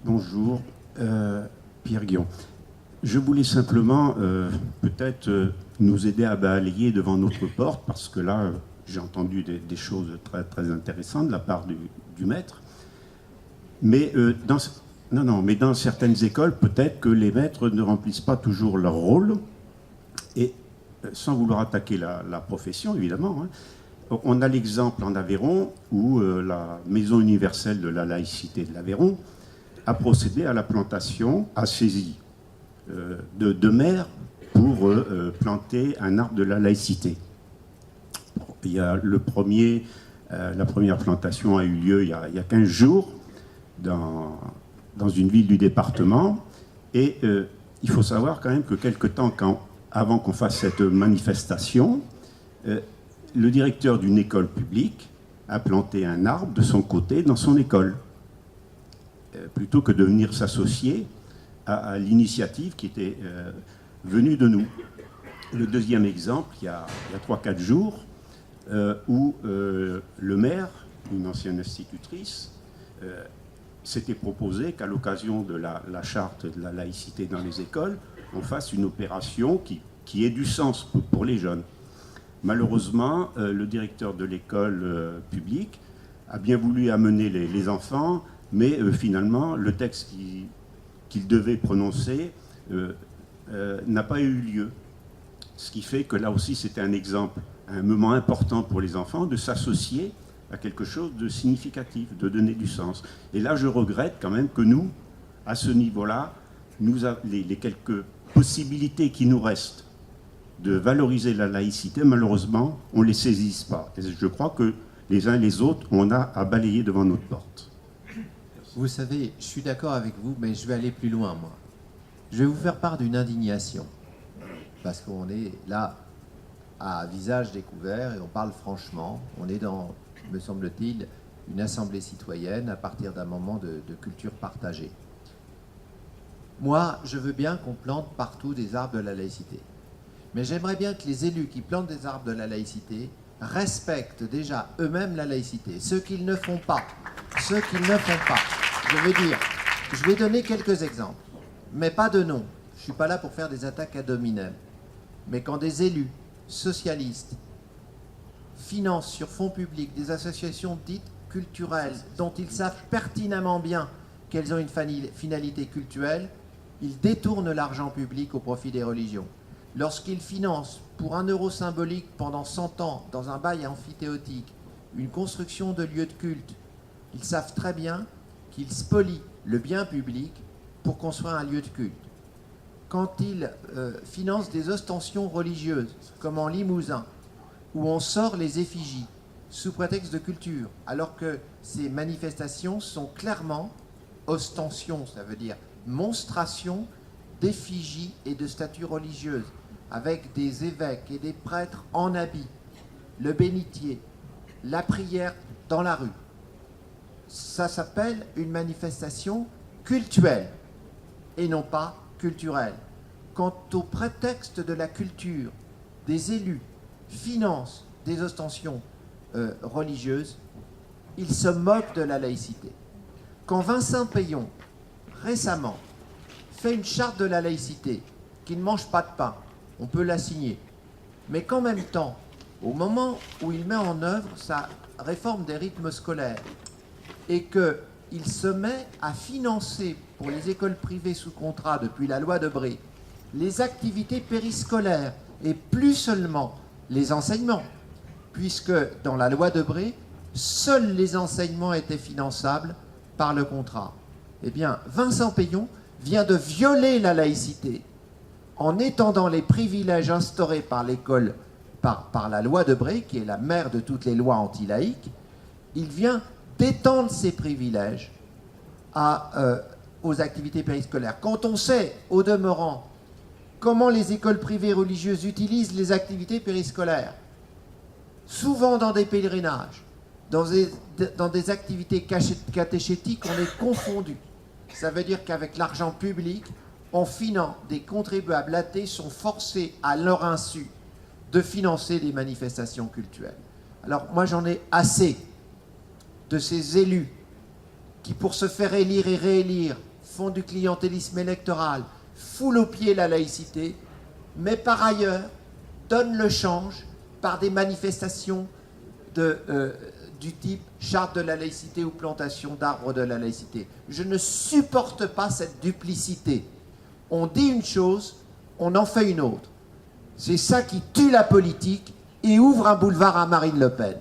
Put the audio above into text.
Bonjour, Pierre Guillon. Je voulais simplement peut-être nous aider à balayer devant notre porte, parce que là, j'ai entendu des choses très, très intéressantes de la part du maître. Mais mais dans certaines écoles, peut-être que les maîtres ne remplissent pas toujours leur rôle. Et sans vouloir attaquer la profession, évidemment, hein, on a l'exemple en Aveyron où la Maison universelle de la laïcité de l'Aveyron a procédé à la plantation, a saisi de maires pour planter un arbre de la laïcité. Il y a la première plantation a eu lieu il y a 15 jours dans une ville du département. Et il faut savoir quand même que quelque temps avant qu'on fasse cette manifestation, le directeur d'une école publique a planté un arbre de son côté dans son école, plutôt que de venir s'associer à l'initiative qui était venue de nous. Le deuxième exemple, il y a 3-4 jours, où le maire, une ancienne institutrice, s'était proposé qu'à l'occasion de la charte de la laïcité dans les écoles, on fasse une opération qui ait du sens pour les jeunes. Malheureusement, le directeur de l'école publique a bien voulu amener les enfants, mais finalement, le texte qu'il devait prononcer n'a pas eu lieu. Ce qui fait que là aussi, c'était un exemple, un moment important pour les enfants de s'associer à quelque chose de significatif, de donner du sens. Et là, je regrette quand même que nous, à ce niveau-là, les quelques possibilités qui nous restent de valoriser la laïcité, malheureusement, on ne les saisisse pas. Et je crois que les uns et les autres, on a à balayer devant notre porte. Vous savez, je suis d'accord avec vous, mais je vais aller plus loin, moi. Je vais vous faire part d'une indignation. Parce qu'on est là, à visage découvert, et on parle franchement. On est dans, me semble-t-il, une assemblée citoyenne à partir d'un moment de culture partagée. Moi, je veux bien qu'on plante partout des arbres de la laïcité. Mais j'aimerais bien que les élus qui plantent des arbres de la laïcité respectent déjà eux-mêmes la laïcité. Ce qu'ils ne font pas. Je vais donner quelques exemples, mais pas de nom. Je ne suis pas là pour faire des attaques ad hominem. Mais quand des élus socialistes financent sur fonds publics des associations dites culturelles, dont ils savent pertinemment bien qu'elles ont une finalité cultuelle, ils détournent l'argent public au profit des religions. Lorsqu'ils financent pour 1 euro symbolique pendant 100 ans, dans un bail amphithéotique, une construction de lieux de culte, ils savent très bien qu'ils spolient le bien public pour construire un lieu de culte. Quand ils financent des ostensions religieuses, comme en Limousin, où on sort les effigies sous prétexte de culture, alors que ces manifestations sont clairement ostensions, ça veut dire monstration d'effigies et de statues religieuses, avec des évêques et des prêtres en habit, le bénitier, la prière dans la rue. Ça s'appelle une manifestation cultuelle et non pas culturelle. Quant au prétexte de la culture, des élus financent des ostensions religieuses, ils se moquent de la laïcité. Quand Vincent Payon, récemment, fait une charte de la laïcité qui ne mange pas de pain, on peut la signer, mais qu'en même temps, au moment où il met en œuvre sa réforme des rythmes scolaires et qu'il se met à financer pour les écoles privées sous contrat depuis la loi de Bré les activités périscolaires et plus seulement les enseignements, puisque dans la loi de Bré, seuls les enseignements étaient finançables par le contrat. Eh bien, Vincent Payon vient de violer la laïcité en étendant les privilèges instaurés par l'école, par la loi de Bré, qui est la mère de toutes les lois anti-laïques. Il vient d'étendre ces privilèges aux activités périscolaires. Quand on sait, au demeurant, comment les écoles privées religieuses utilisent les activités périscolaires, souvent dans des pèlerinages, dans des activités catéchétiques, on est confondu. Ça veut dire qu'avec l'argent public, en finant, des contribuables athées sont forcés à leur insu de financer des manifestations cultuelles. Alors moi j'en ai assez de ces élus qui, pour se faire élire et réélire, font du clientélisme électoral, foulent aux pieds la laïcité, mais par ailleurs donnent le change par des manifestations du type charte de la laïcité ou plantation d'arbres de la laïcité. Je ne supporte pas cette duplicité. On dit une chose, on en fait une autre. C'est ça qui tue la politique et ouvre un boulevard à Marine Le Pen.